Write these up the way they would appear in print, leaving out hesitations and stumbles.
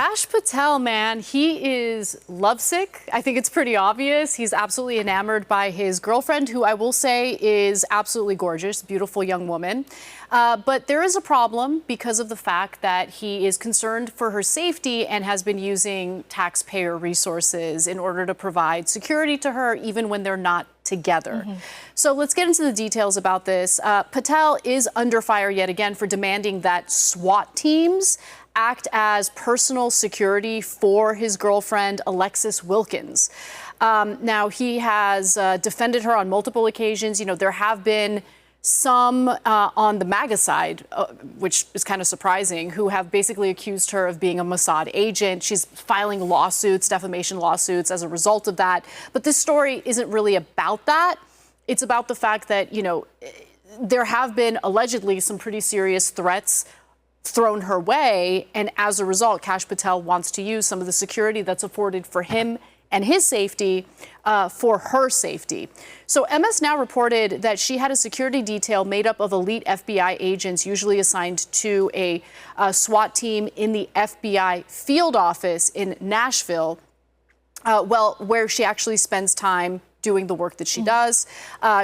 Kash Patel, man, he is lovesick. I think it's pretty obvious. He's absolutely enamored by his girlfriend, who I will say is absolutely gorgeous, beautiful young woman. But there is a problem because of the fact that he is concerned for her safety and has been using taxpayer resources in order to provide security to her, even when they're not together. So let's get into the details about this. Patel is under fire yet again for demanding that SWAT teams act as personal security for his girlfriend, Alexis Wilkins. Now, he has defended her on multiple occasions. You know, there have been some on the MAGA side, which is kind of surprising, who have basically accused her of being a Mossad agent. She's filing lawsuits, defamation lawsuits as a result of that. But this story isn't really about that. It's about the fact that, you know, there have been allegedly some pretty serious threats thrown her way. And as a result, Kash Patel wants to use some of the security that's afforded for him and his safety for her safety. So MS Now reported that she had a security detail made up of elite FBI agents, usually assigned to a SWAT team in the FBI field office in Nashville, where she actually spends time doing the work that she does.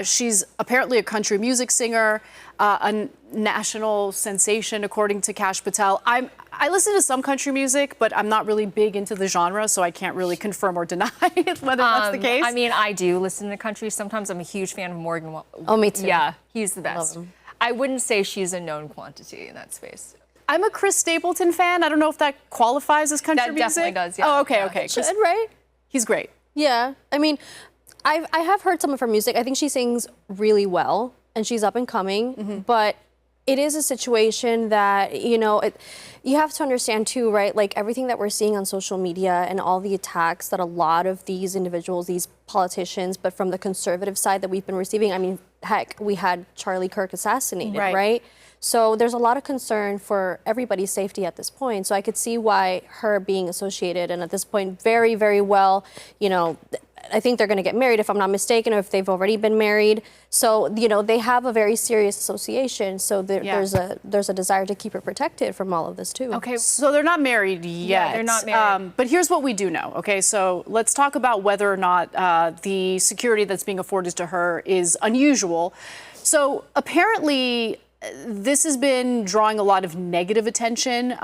She's apparently a country music singer, a national sensation, according to Kash Patel. I listen to some country music, but I'm not really big into the genre, so I can't really confirm or deny whether that's the case. I mean, I do listen to country. Sometimes I'm a huge fan of Morgan. Oh, me too. Yeah, he's the best. I wouldn't say she's a known quantity in that space. I'm a Chris Stapleton fan. I don't know if that qualifies as country music. That definitely does, yeah. Oh, okay, yeah. okay. It should, right? He's great. Yeah, I mean, I have heard some of her music. I think she sings really well, and she's up and coming, but it is a situation that, you know, you have to understand too, right? Like everything that we're seeing on social media and all the attacks that a lot of these individuals, these politicians, but from the conservative side that we've been receiving, I mean, heck, we had Charlie Kirk assassinated, right? So there's a lot of concern for everybody's safety at this point. So I could see why her being associated, and at this point, very, very well, you know, I think they're going to get married, if I'm not mistaken, or if they've already been married. So, you know, they have a very serious association. So there's a desire to keep her protected from all of this, too. Okay, so they're not married yet. Yeah, they're not married. But here's what we do know. Okay, so let's talk about whether or not the security that's being afforded to her is unusual. So apparently, this has been drawing a lot of negative attention.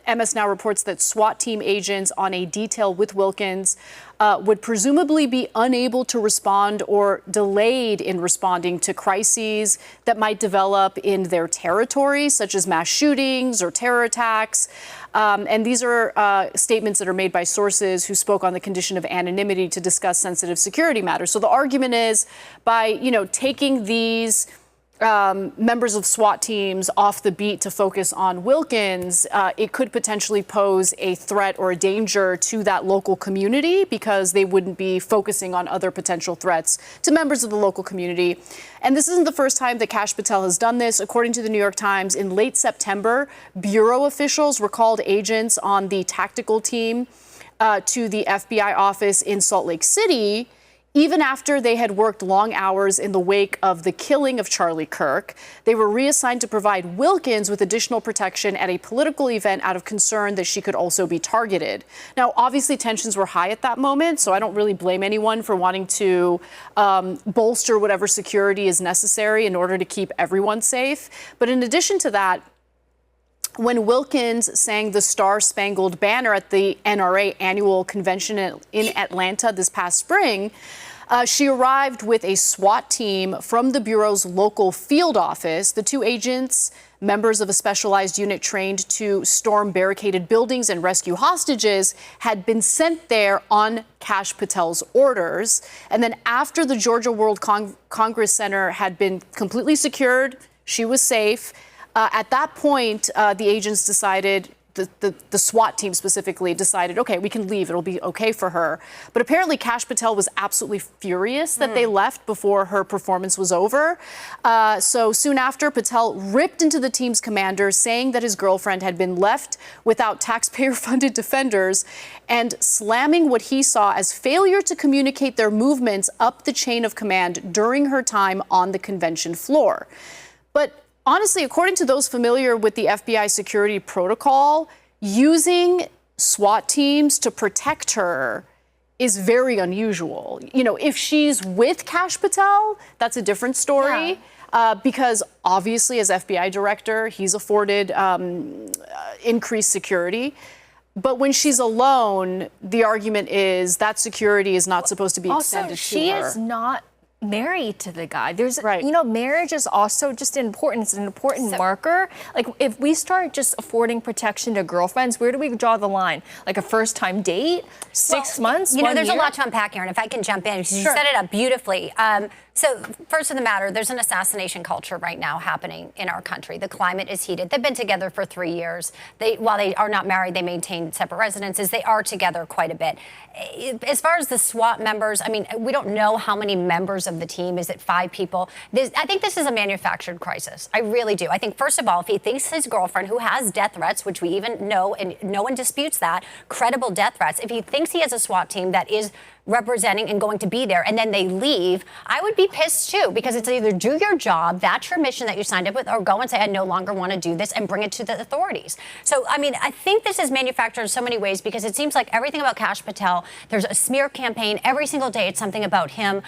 MS Now reports that SWAT team agents on a detail with Wilkins would presumably be unable to respond or delayed in responding to crises that might develop in their territory, such as mass shootings or terror attacks. And these are statements that are made by sources who spoke on the condition of anonymity to discuss sensitive security matters. So the argument is by, you know, taking these members of SWAT teams off the beat to focus on Wilkins, it could potentially pose a threat or a danger to that local community because they wouldn't be focusing on other potential threats to members of the local community. And this isn't the first time that Kash Patel has done this. According to the New York Times, in late September, bureau officials recalled agents on the tactical team to the FBI office in Salt Lake City, even after they had worked long hours in the wake of the killing of Charlie Kirk. They were reassigned to provide Wilkins with additional protection at a political event out of concern that she could also be targeted. Now, obviously, tensions were high at that moment, so I don't really blame anyone for wanting to bolster whatever security is necessary in order to keep everyone safe. But in addition to that, when Wilkins sang the Star-Spangled Banner at the NRA annual convention in Atlanta this past spring, she arrived with a SWAT team from the Bureau's local field office. The two agents, members of a specialized unit trained to storm barricaded buildings and rescue hostages, had been sent there on Kash Patel's orders. And then after the Georgia World Congress Center had been completely secured, she was safe. At that point, the agents decided, the SWAT team specifically decided, okay, we can leave. It'll be okay for her. But apparently Kash Patel was absolutely furious that they left before her performance was over. So soon after, Patel ripped into the team's commander, saying that his girlfriend had been left without taxpayer-funded defenders and slamming what he saw as failure to communicate their movements up the chain of command during her time on the convention floor. But honestly, according to those familiar with the FBI security protocol, using SWAT teams to protect her is very unusual. You know, if she's with Kash Patel, that's a different story. Yeah. Because obviously, as FBI director, he's afforded increased security. But when she's alone, the argument is that security is not supposed to be extended Also, she to her. is not married to the guy. There's, Right. you know, marriage is also just important. It's an important marker. Like, if we start just affording protection to girlfriends, where do we draw the line? Like a first-time date? 6 months? You know, 1 there's year? a lot to unpack here, and if I can jump in, because you Sure. set it up beautifully. So first of the matter, there's an assassination culture right now happening in our country. The climate is heated. They've been together for 3 years. While they are not married, they maintain separate residences. They are together quite a bit. As far as the SWAT members, I mean, we don't know how many members of the team. Is it 5 people? I think this is a manufactured crisis. I really do. I think, first of all, if he thinks his girlfriend, who has death threats, which we even know, and no one disputes that, credible death threats, if he thinks he has a SWAT team that is representing and going to be there, and then they leave, I would be pissed too, because it's either do your job, that's your mission that you signed up with, or go and say, I no longer want to do this, and bring it to the authorities. So, I mean, I think this is manufactured in so many ways, because it seems like everything about Kash Patel, there's a smear campaign. Every single day it's something about him.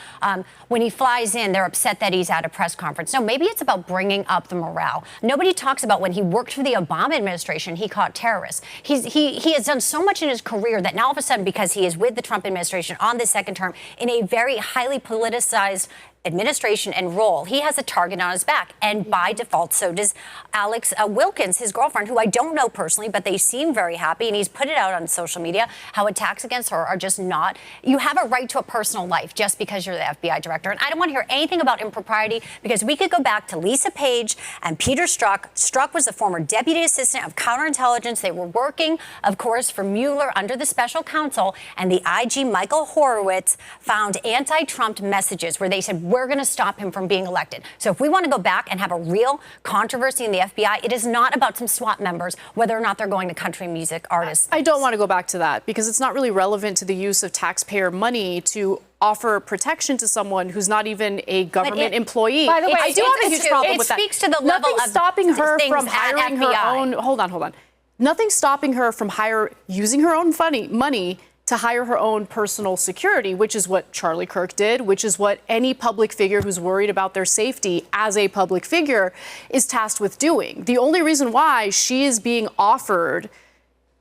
When he flies in, they're upset that he's at a press conference. No, maybe it's about bringing up the morale. Nobody talks about when he worked for the Obama administration, he caught terrorists. He has done so much in his career that now all of a sudden, because he is with the Trump administration on the second term in a very highly politicized administration and role, he has a target on his back. And by default, so does Alex Wilkins, his girlfriend, who I don't know personally, but they seem very happy. And he's put it out on social media how attacks against her are just not. You have a right to a personal life just because you're the FBI director. And I don't want to hear anything about impropriety, because we could go back to Lisa Page and Peter Strzok. Strzok was the former deputy assistant of counterintelligence. They were working, of course, for Mueller under the special counsel. And the IG, Michael Horowitz, found anti-Trump messages where they said, we're going to stop him from being elected. So if we want to go back and have a real controversy in the FBI, it is not about some SWAT members, whether or not they're going to country music artists. I don't want to go back to that, because it's not really relevant to the use of taxpayer money to offer protection to someone who's not even a government employee. By the way, I do have a huge problem with that. It speaks to the level Nothing of stopping her things from at hiring her FBI. own. Hold on. Nothing stopping her from using her own money to hire her own personal security, which is what Charlie Kirk did, which is what any public figure who's worried about their safety as a public figure is tasked with doing. The only reason why she is being offered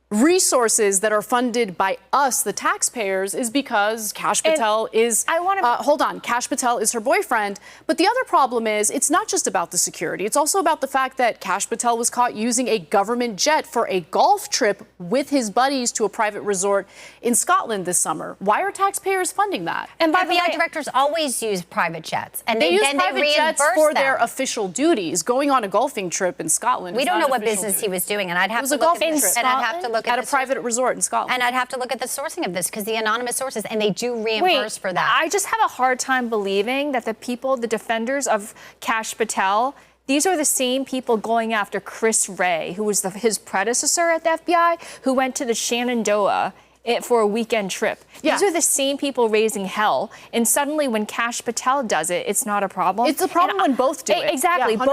resources that are funded by us, the taxpayers, is because Kash Patel is. Hold on. Kash Patel is her boyfriend. But the other problem is it's not just about the security. It's also about the fact that Kash Patel was caught using a government jet for a golf trip with his buddies to a private resort in Scotland this summer. Why are taxpayers funding that? And FBI directors always use private jets, and They use then private they jets reimburse for them. their official duties. Going on a golfing trip in Scotland. We is don't not know an what official business duty. he was doing, and I'd have was to a look golfing at trip. and I'd have to look at at a private resort in Scotland. And I'd have to look at the sourcing of this, because the anonymous sources, and they do reimburse for that. I just have a hard time believing that the defenders of Kash Patel, these are the same people going after Chris Wray, who was his predecessor at the FBI, who went to the Shenandoah for a weekend trip. Yeah. These are the same people raising hell. And suddenly when Kash Patel does it, it's not a problem. It's a problem when both do it. Exactly. Yeah,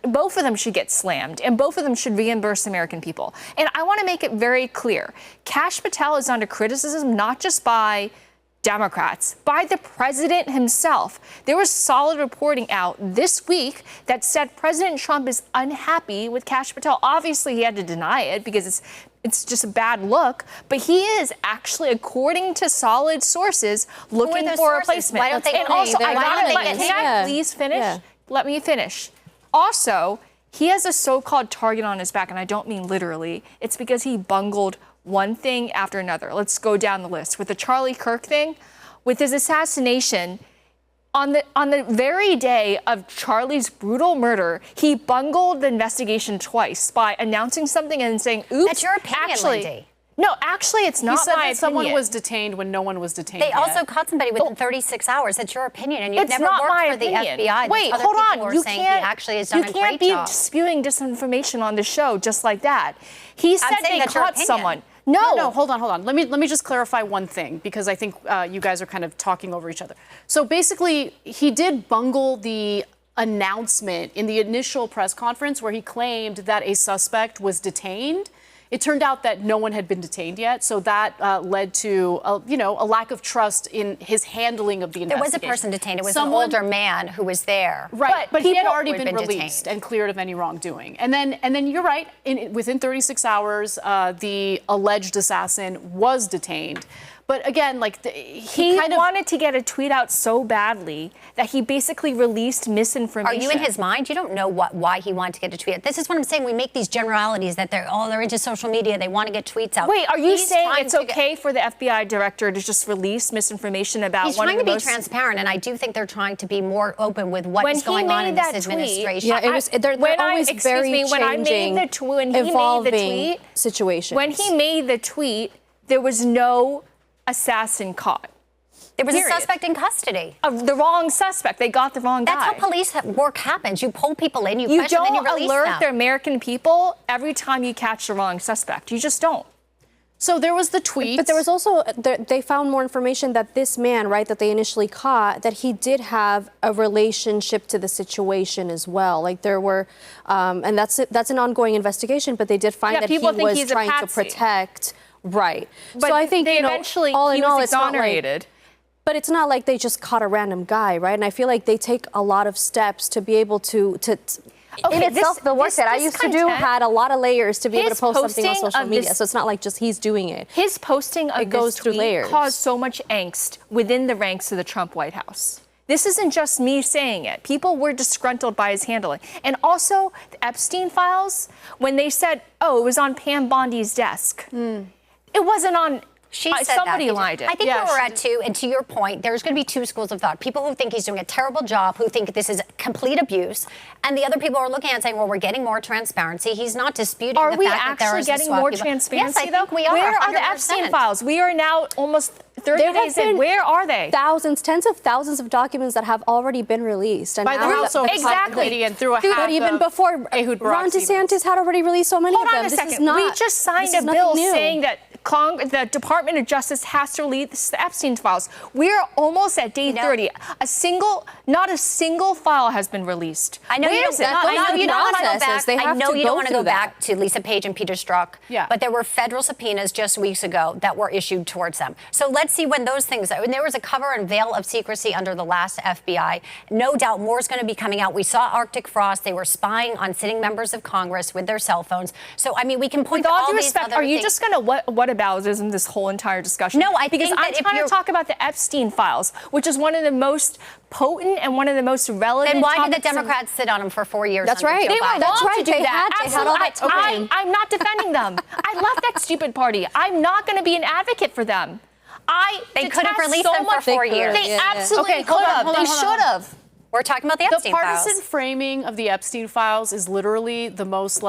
both of them should get slammed, and both of them should reimburse American people. And I want to make it very clear. Kash Patel is under criticism not just by Democrats, by the president himself. There was solid reporting out this week that said President Trump is unhappy with Kash Patel. Obviously, he had to deny it because it's just a bad look, but he is actually, according to solid sources, looking for a replacement. Why don't they and also, can I please finish? Yeah. Let me finish. Also, he has a so-called target on his back, and I don't mean literally. It's because he bungled one thing after another. Let's go down the list. With the Charlie Kirk thing, with his assassination, on the very day of Charlie's brutal murder, he bungled the investigation twice by announcing something and saying, oops. That's your opinion, actually, Lindy. No, actually, it's not He said my that someone opinion. was detained when no one was detained. They yet. also caught somebody within 36 hours. That's your opinion, and you've It's never not worked my for the opinion. FBI. Wait, There's other hold people on. who are You saying can't. he actually has done a You great can't be job. spewing disinformation on the show just like that. He said saying they that's your caught opinion. someone. No, hold on. Let me just clarify one thing, because I think you guys are kind of talking over each other. So basically, he did bungle the announcement in the initial press conference where he claimed that a suspect was detained. It turned out that no one had been detained yet, so that led to a lack of trust in his handling of the investigation. There was a person detained. It was an older man who was there. Right, but he had already who been released and cleared of any wrongdoing. And then you're right. Within 36 hours, the alleged assassin was detained. But again, like he kind of wanted to get a tweet out so badly that he basically released misinformation. Are you in his mind? You don't know why he wanted to get a tweet out. This is what I'm saying. We make these generalities that they're into social media. They want to get tweets out. Wait, are you saying it's okay for the FBI director to just release misinformation about He's one of the trying to be transparent, and I do think they're trying to be more open with what is going on in this administration. Yeah, they're always very changing, evolving situations. When he made the tweet, there was no assassin caught. There was a suspect in custody. Of the wrong suspect. They got the wrong guy. That's how police work happens. You pull people in, you question, then you release them. You don't alert the American people every time you catch the wrong suspect. You just don't. So there was the tweet. But there was also, they found more information that this man, right, that they initially caught, that he did have a relationship to the situation as well. Like there were, and that's an ongoing investigation, but they did find that he was trying to protect. Right. But so I think, they eventually, all in all, it's exonerated. But it's not like they just caught a random guy, right? And I feel like they take a lot of steps to be able to Okay, in itself, the work that I used to do had a lot of layers to be able to post something on social media. So it's not like just he's doing it. His posting of goes through layers. Caused so much angst within the ranks of the Trump White House. This isn't just me saying it. People were disgruntled by his handling. And also, the Epstein files, when they said, oh, it was on Pam Bondi's desk. It wasn't on. She said somebody that. lied it. I think where we're at too, and to your point, there's going to be two schools of thought. People who think he's doing a terrible job, who think this is complete abuse, and the other people are looking at it and saying, well, we're getting more transparency. He's not disputing the fact that there is a swap. Are we actually getting more transparency, yes, I think we are. Where are the Epstein files? We are now almost 30 days in. Where are they? Tens of thousands of documents that have already been released. And by the House exactly. And through a hack. But even before, Ron DeSantis had already released so many of them. Hold on a second. We just signed a bill saying that the Department of Justice has to release the Epstein files. We're almost at day 30. Not a single file has been released. I know you don't want to go back to Lisa Page and Peter Strzok, but there were federal subpoenas just weeks ago that were issued towards them. So let's see when those things, when there was a cover and veil of secrecy under the last FBI, no doubt more is going to be coming out. We saw Arctic Frost. They were spying on sitting members of Congress with their cell phones. So, I mean, we can point to all these other things. Are you just going to whataboutism this whole entire discussion? No, I think I'm trying to talk about the Epstein files, which is one of the most potent and one of the most relevant. Then why did the Democrats sit on them for 4 years? That's right. They were wrong to do that. They had all that time. I'm not defending them. I left that stupid party. I'm not going to be an advocate for them. They could have released them for 4 years. They absolutely could have. They should have. We're talking about the Epstein files. The partisan framing of the Epstein files is literally the most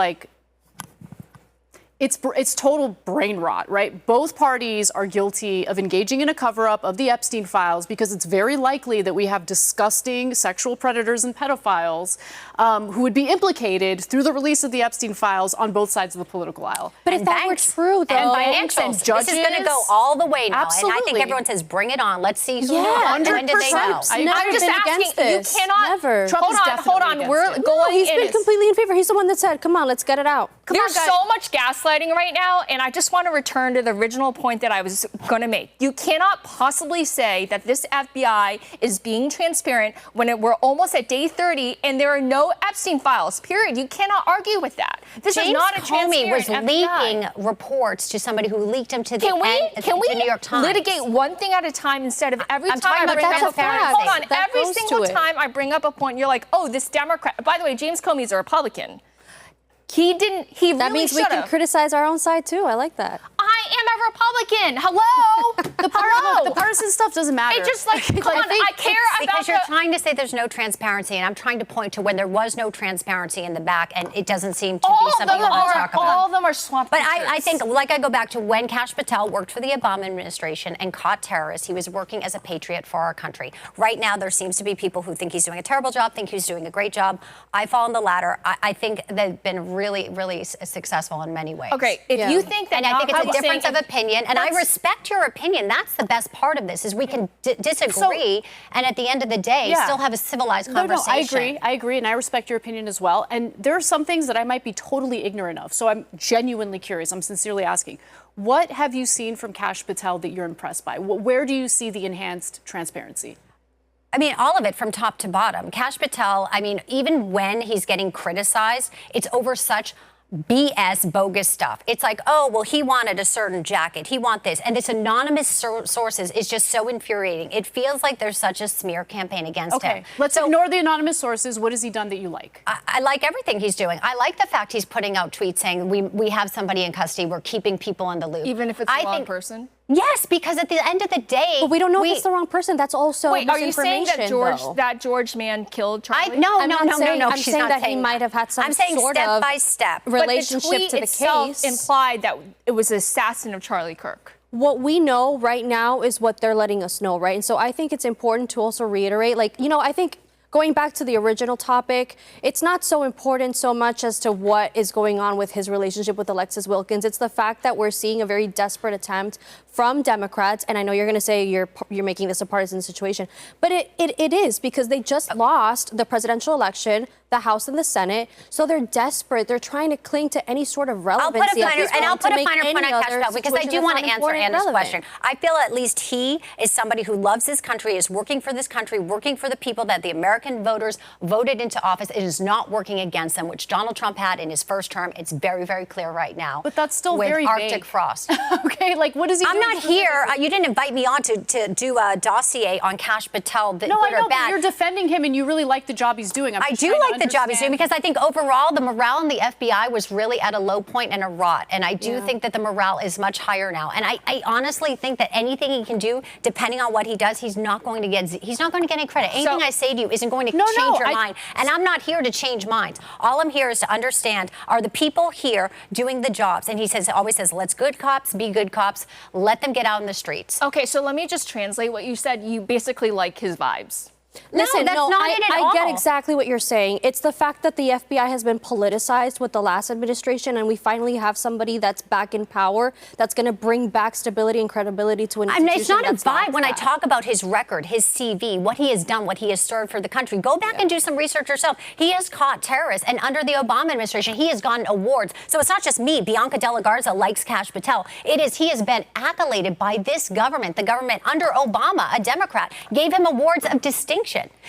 it's total brain rot, right? Both parties are guilty of engaging in a cover-up of the Epstein files because it's very likely that we have disgusting sexual predators and pedophiles who would be implicated through the release of the Epstein files on both sides of the political aisle. But if that were true, though, and banks and judges, this is going to go all the way now. Absolutely. And I think everyone says, bring it on. Let's see who when did they know? I'm just asking. You cannot. Never. Hold on. We're going. He's been completely in favor. He's the one that said, "Come on, let's get it out." There's so much gaslighting right now, and I just want to return to the original point that I was going to make. You cannot possibly say that this FBI is being transparent when we're almost at day 30 and there are no Epstein files. Period. You cannot argue with that. This is not a transparent was FBI. leaking reports to somebody who leaked them to the New York Times. Litigate one thing at a time instead of every time I bring up a point? Hold on. Every single time I bring up a point, you're like, oh, this Democrat. By the way, James Comey's a Republican. That means we can criticize our own side, too. I like that. I am a Republican. Hello? The partisan stuff doesn't matter. It just, come on, I care about because you're trying to say there's no transparency, and I'm trying to point to when there was no transparency in the back, and it doesn't seem to be something you want to talk about. All of them are swamp. But I think, I go back to when Kash Patel worked for the Obama administration and caught terrorists, he was working as a patriot for our country. Right now, there seems to be people who think he's doing a terrible job, think he's doing a great job. I fall on the latter. I think they've been really successful in many ways. Okay, if you think that, and I think it's a difference of opinion. opinion, and I respect your opinion. That's the best part of this, is we can disagree, and at the end of the day, still have a civilized conversation. No, I agree, and I respect your opinion as well. And there are some things that I might be totally ignorant of, so I'm genuinely curious. I'm sincerely asking. What have you seen from Kash Patel that you're impressed by? Where do you see the enhanced transparency? I mean, all of it from top to bottom. Kash Patel, I mean, even when he's getting criticized, it's over such BS, bogus stuff. It's like, oh, well, he wanted a certain jacket. He want this. And this anonymous sources is just so infuriating. It feels like there's such a smear campaign against him. Okay, let's ignore the anonymous sources. What has he done that you like? I like everything he's doing. I like the fact he's putting out tweets saying we have somebody in custody. We're keeping people in the loop. Even if it's the wrong person? Yes, because at the end of the day, but we don't know if it's the wrong person. That's also Wait, are you saying that George Mann killed Charlie? No. I'm She's saying not that saying he might have had some I'm saying sort step of by step relationship but the tweet to the itself case. Implied that it was the assassin of Charlie Kirk. What we know right now is what they're letting us know, right? And so I think it's important to also reiterate, like, you know, I think going back to the original topic, it's not so important so much as to what is going on with his relationship with Alexis Wilkins. It's the fact that we're seeing a very desperate attempt from Democrats, and I know you're going to say you're making this a partisan situation, but it is, because they just lost the presidential election, the House and the Senate, so they're desperate. They're trying to cling to any sort of relevancy. I'll put a finer point on Kash Patel, because I do want to answer Anna's question. I feel at least he is somebody who loves his country, is working for this country, working for the people that the American voters voted into office. It is not working against them, which Donald Trump had in his first term. It's very, very clear right now. But that's still with very Arctic vague. Frost. Okay, like what is he doing? I'm not here. You didn't invite me on to do a dossier on Kash Patel. No, I know, but you're defending him and you really like the job he's doing. I do like the job he's doing, because I think overall the morale in the FBI was really at a low point and a rot. And I do think that the morale is much higher now. And I honestly think that anything he can do, depending on what he does, he's not going to get any credit. Anything I say to you isn't going to change your mind. And I'm not here to change minds. All I'm here is to understand, are the people here doing the jobs? And he always says, let's good cops be good cops. Let them get out in the streets. Okay, so let me just translate what you said. You basically like his vibes. Listen, that's not it at all. I get exactly what you're saying. It's the fact that the FBI has been politicized with the last administration, and we finally have somebody that's back in power that's going to bring back stability and credibility to an institution. It's not a vibe when I talk about his record, his CV, what he has done, what he has served for the country. Go back and do some research yourself. He has caught terrorists, and under the Obama administration, he has gotten awards. So it's not just me. Bianca Garza likes Kash Patel. He has been accoladed by this government. The government under Obama, a Democrat, gave him awards of distinction.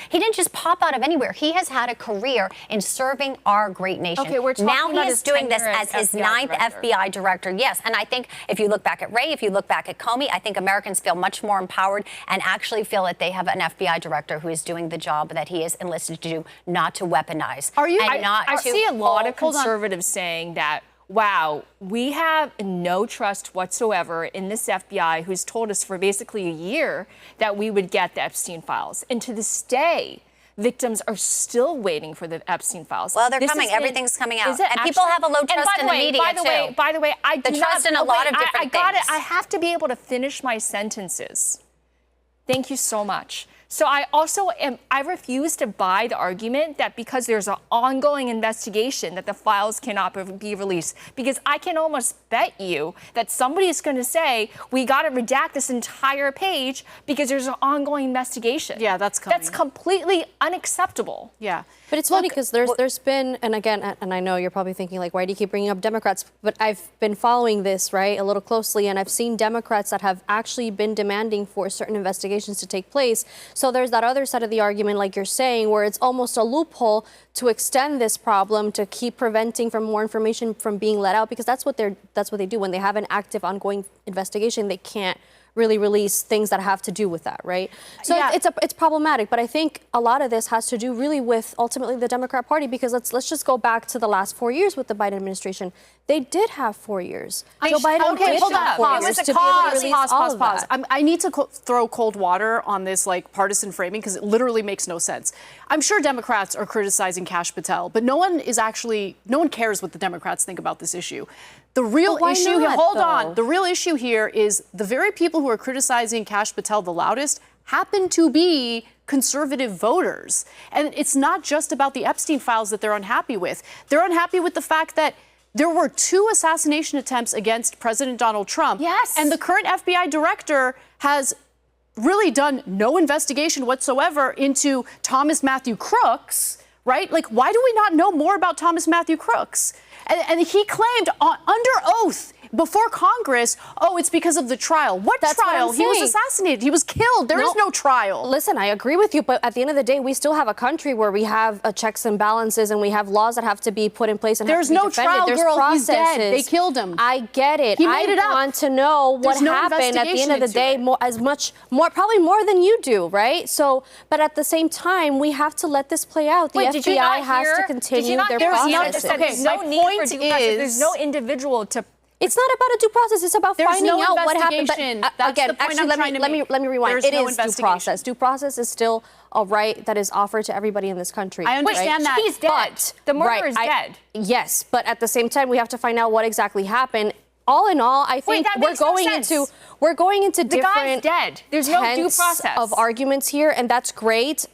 He didn't just pop out of anywhere. He has had a career in serving our great nation. Okay, we're talking now about he is doing this as his ninth FBI director. Yes, and I think if you look back at Wray, if you look back at Comey, I think Americans feel much more empowered and actually feel that they have an FBI director who is doing the job that he is enlisted to do, not to weaponize. I see a lot of conservatives saying that, wow, we have no trust whatsoever in this FBI, who's told us for basically a year that we would get the Epstein files. And to this day, victims are still waiting for the Epstein files. Well, they're coming. Everything's coming out. And people have a low trust in the media, too. By the way, I do trust in a lot of different things. I have to be able to finish my sentences. Thank you so much. So I refuse to buy the argument that because there's an ongoing investigation that the files cannot be released, because I can almost bet you that somebody is going to say, we got to redact this entire page because there's an ongoing investigation. Yeah, that's coming. That's completely unacceptable. Yeah. But it's funny because there's been, and again, and I know you're probably thinking, like, why do you keep bringing up Democrats? But I've been following this, right, a little closely, and I've seen Democrats that have actually been demanding for certain investigations to take place. So there's that other side of the argument, like you're saying, where it's almost a loophole to extend this problem to keep preventing from more information from being let out, because that's what they do when they have an active, ongoing investigation. They can't really release things that have to do with that, right? So it's problematic, but I think a lot of this has to do really with ultimately the Democrat Party, because let's just go back to the last 4 years with the Biden administration. They did have 4 years. Joe Biden did have 4 years to be able to release all of that. I need to throw cold water on this like partisan framing, because it literally makes no sense. I'm sure Democrats are criticizing Kash Patel, but no one cares what the Democrats think about this issue. The real issue here, hold on. The real issue here is the very people who are criticizing Kash Patel the loudest happen to be conservative voters. And it's not just about the Epstein files that they're unhappy with. They're unhappy with the fact that There were 2 assassination attempts against President Donald Trump. Yes. And the current FBI director has really done no investigation whatsoever into Thomas Matthew Crooks, right? Like, why do we not know more about Thomas Matthew Crooks? And he claimed under oath before Congress, oh, it's because of the trial. What That's what trial? I'm He was saying. assassinated. He was killed. There is no trial. Listen, I agree with you, but at the end of the day, we still have a country where we have checks and balances, and we have laws that have to be put in place and There's have to be no defended. trial, There's girl. processes. He's dead. They killed him. I get it. He made it up. I want to know what There's no happened at the end of the investigation day, into probably more than you do, right? So, but at the same time, we have to let this play out. The Wait, did you FBI not has hear? to continue Did you not their hear processes. Vianca said Okay, there's no my need for point due process. There's is- no individual to. It's not about a due process. It's about There's finding no out what happened. But investigation. That's again, the point actually, I'm let trying to me make. rewind. There's It no is due investigation. process. Due process is still a right that is offered to everybody in this country. I understand that. He's dead. The murderer is dead. Yes, but at the same time, we have to find out what exactly happened. All in all, I think that makes no sense. we're going into The guy's different dead. There's no due tenets process of arguments here, and that's great.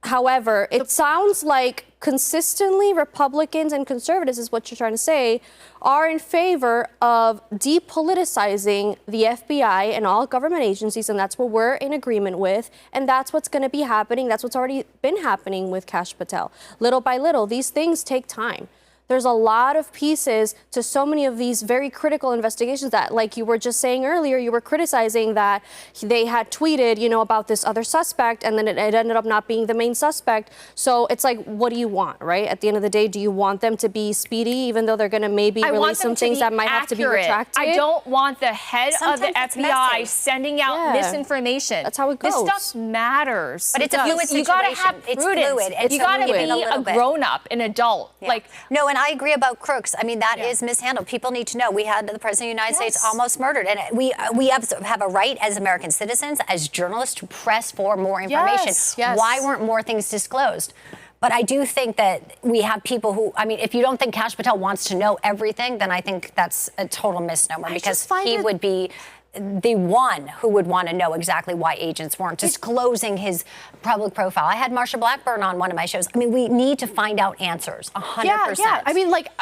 However, it sounds like consistently Republicans and conservatives, is what you're trying to say, are in favor of depoliticizing the FBI and all government agencies, and that's what we're in agreement with, and that's what's going to be happening. That's what's already been happening with Kash Patel. Little by little, these things take time. There's a lot of pieces to so many of these very critical investigations that, like you were just saying earlier, you were criticizing that they had tweeted, about this other suspect, and then it ended up not being the main suspect. So it's like, what do you want, right? At the end of the day, do you want them to be speedy, even though they're going to maybe release some things that might have to be retracted? I don't want the head Sometimes of the it's FBI messy. sending out misinformation. That's how it goes. This stuff matters. But it's a fluid You gotta have situation. It's prudence. fluid. It's You gotta fluid. be A little a bit. grown-up, an adult. Yeah. No, and I agree about Crooks. I mean, that is mishandled. People need to know. We had the President of the United States almost murdered. And we have a right as American citizens, as journalists, to press for more information. Yes. Why weren't more things disclosed? But I do think that we have people who, if you don't think Kash Patel wants to know everything, then I think that's a total misnomer, because he would be the one who would want to know exactly why agents weren't disclosing his public profile. I had Marsha Blackburn on one of my shows. we need to find out answers, 100%. Yeah.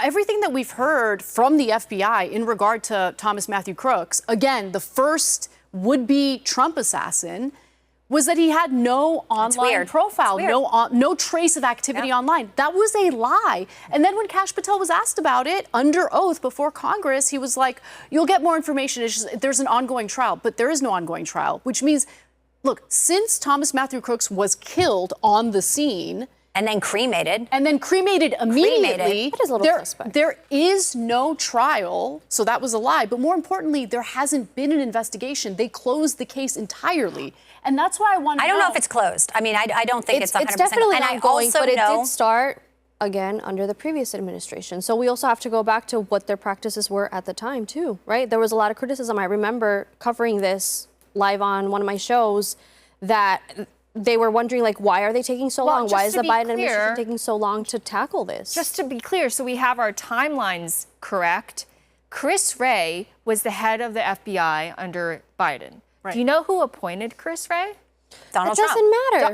Everything that we've heard from the FBI in regard to Thomas Matthew Crooks, again, the first would-be Trump assassin, was that he had no online profile, no trace of activity online. That was a lie. And then when Kash Patel was asked about it under oath before Congress, he was like, you'll get more information. It's just, there's an ongoing trial. But there is no ongoing trial, which means, look, since Thomas Matthew Crooks was killed on the scene, and then cremated. Immediately. That is a little suspect. There is no trial, so that was a lie. But more importantly, there hasn't been an investigation. They closed the case entirely. And that's why I want to I don't know if it's closed. I don't think it's 100%. It's definitely and ongoing, but it know, did start, again, under the previous administration. So we also have to go back to what their practices were at the time, too, right? There was a lot of criticism. I remember covering this live on one of my shows, that they were wondering, why are they taking so long? Why is the Biden administration taking so long to tackle this? Just to be clear, so we have our timelines correct. Chris Wray was the head of the FBI under Biden. Right. Do you know who appointed Chris Wray? Donald Trump. It doesn't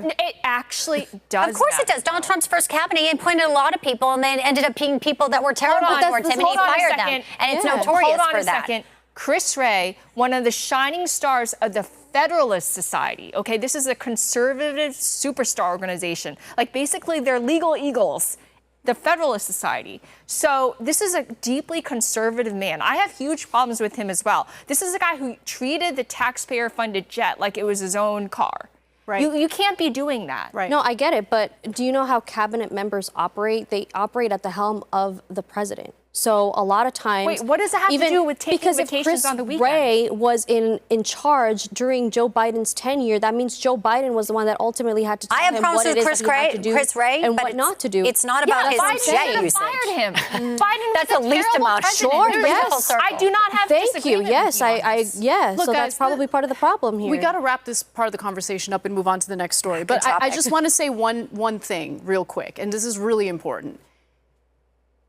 matter. It actually does. Of course it does. Donald Trump's first cabinet, he appointed a lot of people, and then ended up being people that were terrible towards him, and he fired them. And it's notorious Hold on for a that. second. Chris Wray, one of the shining stars of the Federalist Society. Okay, this is a conservative superstar organization. Basically, they're legal eagles. The Federalist Society. So this is a deeply conservative man. I have huge problems with him as well. This is a guy who treated the taxpayer-funded jet like it was his own car. Right. You can't be doing that. Right. No, I get it, but do you know how cabinet members operate? They operate at the helm of the president. So a lot of times, wait, what does it have to do with taking vacations on the weekend? Because if Chris Wray was in charge during Joe Biden's tenure, that means Joe Biden was the one that ultimately had to tell him what it is that he had to do and what not to do. It's not about his jet usage. Fired him. Biden That's the least amount. Sure, yes. I do not have Thank you. Yes, Look, so guys, that's probably part of the problem here. We got to wrap this part of the conversation up and move on to the next story. But I just want to say one thing real quick, and this is really important.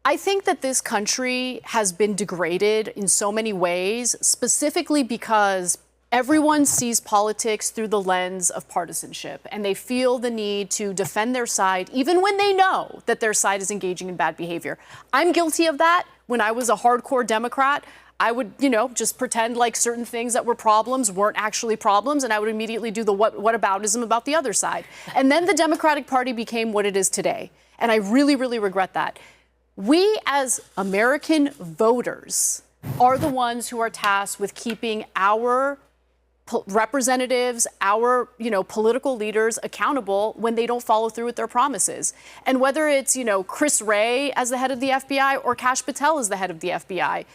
I think that this country has been degraded in so many ways, specifically because everyone sees politics through the lens of partisanship, and they feel the need to defend their side, even when they know that their side is engaging in bad behavior. I'm guilty of that. when I was a hardcore Democrat, I would, just pretend like certain things that were problems weren't actually problems, and I would immediately do the whataboutism about the other side. And then the Democratic Party became what it is today. And I really, really regret that. We as American voters are the ones who are tasked with keeping our representatives, our, political leaders accountable when they don't follow through with their promises. And whether it's, Chris Wray as the head of the FBI or Kash Patel as the head of the FBI,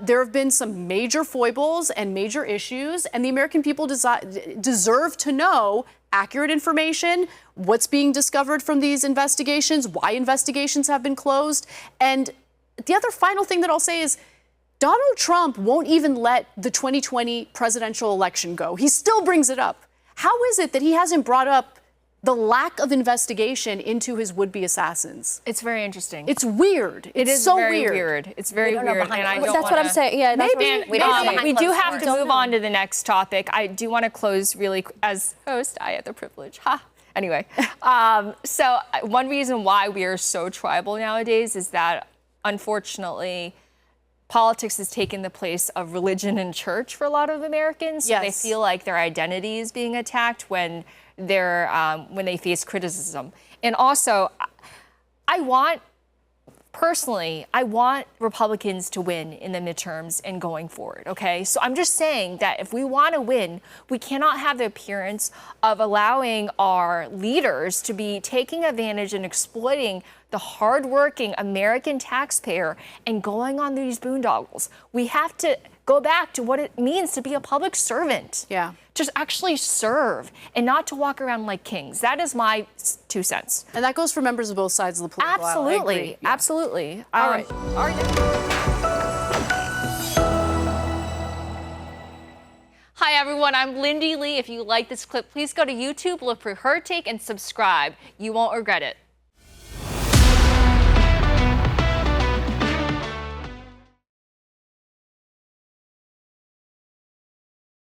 there have been some major foibles and major issues, and the American people deserve to know accurate information, what's being discovered from these investigations, why investigations have been closed. And the other final thing that I'll say is, Donald Trump won't even let the 2020 presidential election go. He still brings it up. How is it that he hasn't brought up the lack of investigation into his would-be assassins? It's very interesting. It's weird. It is so very weird. It's very weird. And I don't That's what I'm saying. Yeah, that's we do have to move on to the next topic. I do want to close really, as host, I have the privilege. Ha. Anyway, so one reason why we are so tribal nowadays is that, unfortunately, politics has taken the place of religion and church for a lot of Americans. So they feel like their identity is being attacked when they face criticism. And also, I want Republicans to win in the midterms and going forward, okay? So I'm just saying that if we want to win, we cannot have the appearance of allowing our leaders to be taking advantage and exploiting the hardworking American taxpayer and going on these boondoggles. We have to go back to what it means to be a public servant. Yeah. Just actually serve and not to walk around like kings. That is my 2 cents. And that goes for members of both sides of the political aisle. I agree. Yeah. Absolutely. All right. Hi, everyone. I'm Lindy Lee. If you like this clip, please go to YouTube, look for Her Take, and subscribe. You won't regret it.